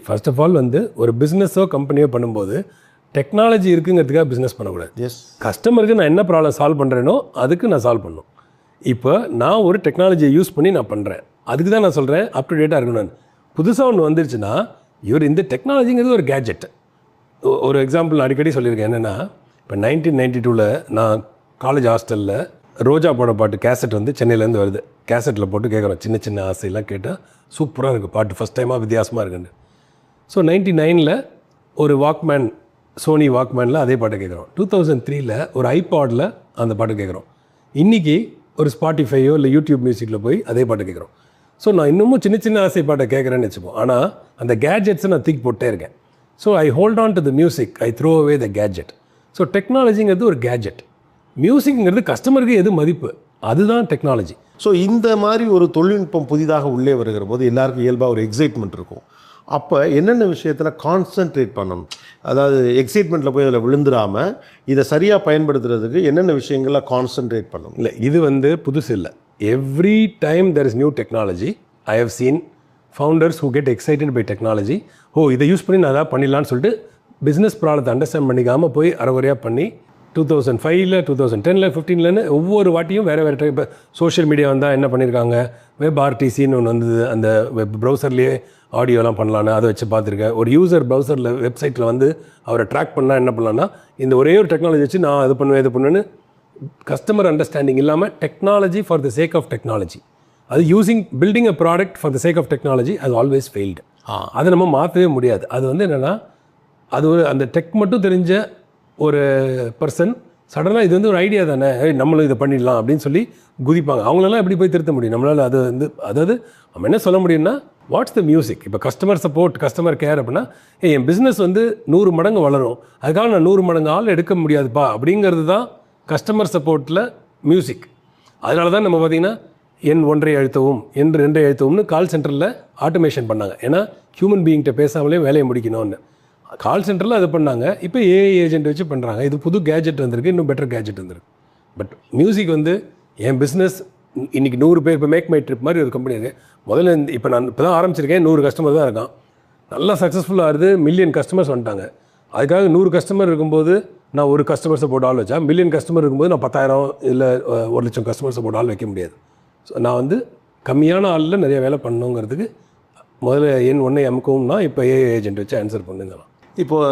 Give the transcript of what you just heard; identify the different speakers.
Speaker 1: First of all வந்து ஒரு பிஸ்னஸோ கம்பெனியோ பண்ணும்போது டெக்னாலஜி இருக்குங்கிறதுக்காக பிஸ்னஸ் பண்ணக்கூடாது. கஸ்டமருக்கு நான் என்ன ப்ராப்ளம் சால்வ் பண்ணுறேனோ அதுக்கு நான் சால்வ் பண்ணணும். இப்போ நான் ஒரு டெக்னாலஜியை யூஸ் பண்ணி நான் பண்ணுறேன், அதுக்கு தான் நான் சொல்கிறேன் அப் டு டேட்டாக இருக்கணும். நான் புதுசாக ஒன்று வந்துருச்சுன்னா இந்த டெக்னாலஜிங்கிறது ஒரு கேஜெட். ஒரு எக்ஸாம்பிள் அடிக்கடி சொல்லியிருக்கேன். என்னென்னா, இப்போ 1992 நான் காலேஜ் ஹாஸ்டலில் ரோஜா போட பாட்டு கேசட் வந்து சென்னையிலேருந்து வருது. கேசட்டில் போட்டு கேட்குறோம், சின்ன சின்ன ஆசையெல்லாம் கேட்டால் சூப்பராக இருக்குது பாட்டு, ஃபஸ்ட் டைமாக வித்தியாசமாக இருக்குன்னு. ஸோ 99 ஒரு வாக்மேன், சோனி வாக்மேனில் அதே பாட்டை கேட்குறோம். 2003 ஒரு ஐபாடில் அந்த பாட்டு கேட்குறோம். இன்றைக்கி ஒரு ஸ்பாட்டிஃபையோ இல்லை யூடியூப் மியூசிக்கில் போய் அதே பாட்டு கேட்குறோம். ஸோ நான் இன்னமும் சின்ன சின்ன ஆசை பாட்டை கேட்குறேன்னு வச்சுப்போம். ஆனால் அந்த கேட்ஜெட்ஸை நான் தூக்கி போட்டே இருக்கேன். So I hold on to the music, I throw away the gadget. So டெக்னாலஜிங்கிறது ஒரு கேட்ஜெட், மியூசிக்ங்கிறது கஸ்டமருக்கு எது மதிப்பு, அதுதான் டெக்னாலஜி.
Speaker 2: ஸோ இந்த மாதிரி ஒரு தொழில்நுட்பம் புதிதாக உள்ளே வருகிற போது எல்லாருக்கும் இயல்பாக ஒரு எக்ஸைட்மெண்ட் இருக்கும். அப்போ என்னென்ன விஷயத்தில் கான்சன்ட்ரேட் பண்ணணும், அதாவது எக்ஸைட்மெண்ட்டில் போய் அதில் விழுந்துடாமல் இதை சரியாக பயன்படுத்துறதுக்கு என்னென்ன விஷயங்களில் கான்சன்ட்ரேட் பண்ணணும்?
Speaker 1: இல்லை, இது வந்து புதுசு இல்லை. Every time there is new technology. I have seen founders who get excited by technology. இதை யூஸ் பண்ணி நான் அதான் பண்ணிடலான்னு சொல்லிட்டு பிஸ்னஸ் ப்ராப்ளத்தை அண்டர்ஸ்டாண்ட் பண்ணிக்காமல் போய் அரைகுறையாக பண்ணி 2005, 2010, 2015 ஒவ்வொரு வாட்டியும் வேறு வேறு டைப். இப்போ சோஷியல் மீடியா வந்தால் என்ன பண்ணியிருக்காங்க, வெப் ஆர்டிசின்னு ஒன்று வந்தது, அந்த வெப் ப்ரௌசர்லேயே ஆடியோலாம் பண்ணலான்னு அதை வச்சு பார்த்துருக்கேன். ஒரு யூசர் ப்ரௌசரில் வெப்சைட்டில் வந்து அவரை ட்ராக் பண்ணால் என்ன பண்ணலான்னா, இந்த ஒரே ஒரு டெக்னாலஜி வச்சு நான் இது பண்ணுவேன் இது பண்ணுவேன்னு கஸ்டமர் அண்டர்ஸ்டாண்டிங் இல்லாமல் technology for the sake of technology, அது building a product for the sake of technology, அது ஆல்வேஸ் ஃபெயில்டு. அதை நம்ம மாற்றவே முடியாது. அது வந்து என்னென்னா, அது ஒரு அந்த டெக் மட்டும் தெரிஞ்ச ஒரு பர்சன் சடனாக இது வந்து ஒரு ஐடியா தானே, நம்மளும் இதை பண்ணிடலாம் அப்படின்னு சொல்லி குதிப்பாங்க. அவங்களெல்லாம் எப்படி போய் திருத்த முடியும் நம்மளால்? அது வந்து அதாவது நம்ம என்ன சொல்ல முடியும்னா, வாட்ஸ் த மியூசிக். இப்போ கஸ்டமர் சப்போர்ட், கஸ்டமர் கேர் அப்படின்னா, என் பிஸ்னஸ் வந்து 100 மடங்கு வளரும், அதுக்காக நான் 100 மடங்கு ஆள் எடுக்க முடியாதுப்பா அப்படிங்கிறது தான் கஸ்டமர் சப்போர்ட்டில் மியூசிக். அதனால தான் நம்ம பார்த்திங்கன்னா எண் 1 அழுத்தவும், எண் 2 அழுத்தவும்னு கால் சென்டரில் ஆட்டோமேஷன் பண்ணாங்க. ஏன்னா ஹியூமன் பீயிங்கிட்ட பேசாமலே வேலையை முடிக்கணும்னு கால் சென்டரில் அது பண்ணாங்க. இப்போ ஏஐ ஏஜென்ட் வச்சு பண்ணுறாங்க. இது புது கேஜெட் வந்திருக்கு, இன்னும் பெட்டர் கேஜெட் வந்திருக்கு. பட் மியூசிக் வந்து என் பிஸ்னஸ் இன்றைக்கி 100 பேர், இப்போ மேக் மை ட்ரிப் மாதிரி ஒரு கம்பெனி இருக்குது. முதல்ல இப்போ நான் இப்போ தான் ஆரம்பிச்சிருக்கேன், 100 கஸ்டமர் தான் இருக்கான். நல்லா சக்ஸஸ்ஃபுல்லாக இருக்குது, மில்லியன் கஸ்டமர்ஸ் வந்துட்டாங்க. அதுக்காக 100 கஸ்டமர் இருக்கும்போது நான் ஒரு கஸ்டமர்ஸை போட்டு ஆள் வச்சா, மில்லியன் கஸ்டமர் இருக்கும்போது நான் 10,000 இல்லை 1,00,000 கஸ்டமர்ஸை போட்டு ஆள் வைக்க முடியாது. ஸோ நான் வந்து கம்மியான ஆளில் நிறைய வேலை பண்ணணுங்கிறதுக்கு முதல்ல எண் 1 அமுக்கவும்னா இப்போ ஏஐ ஏஜென்ட் வச்சு ஆன்சர் பண்ணுங்க.
Speaker 2: இப்போது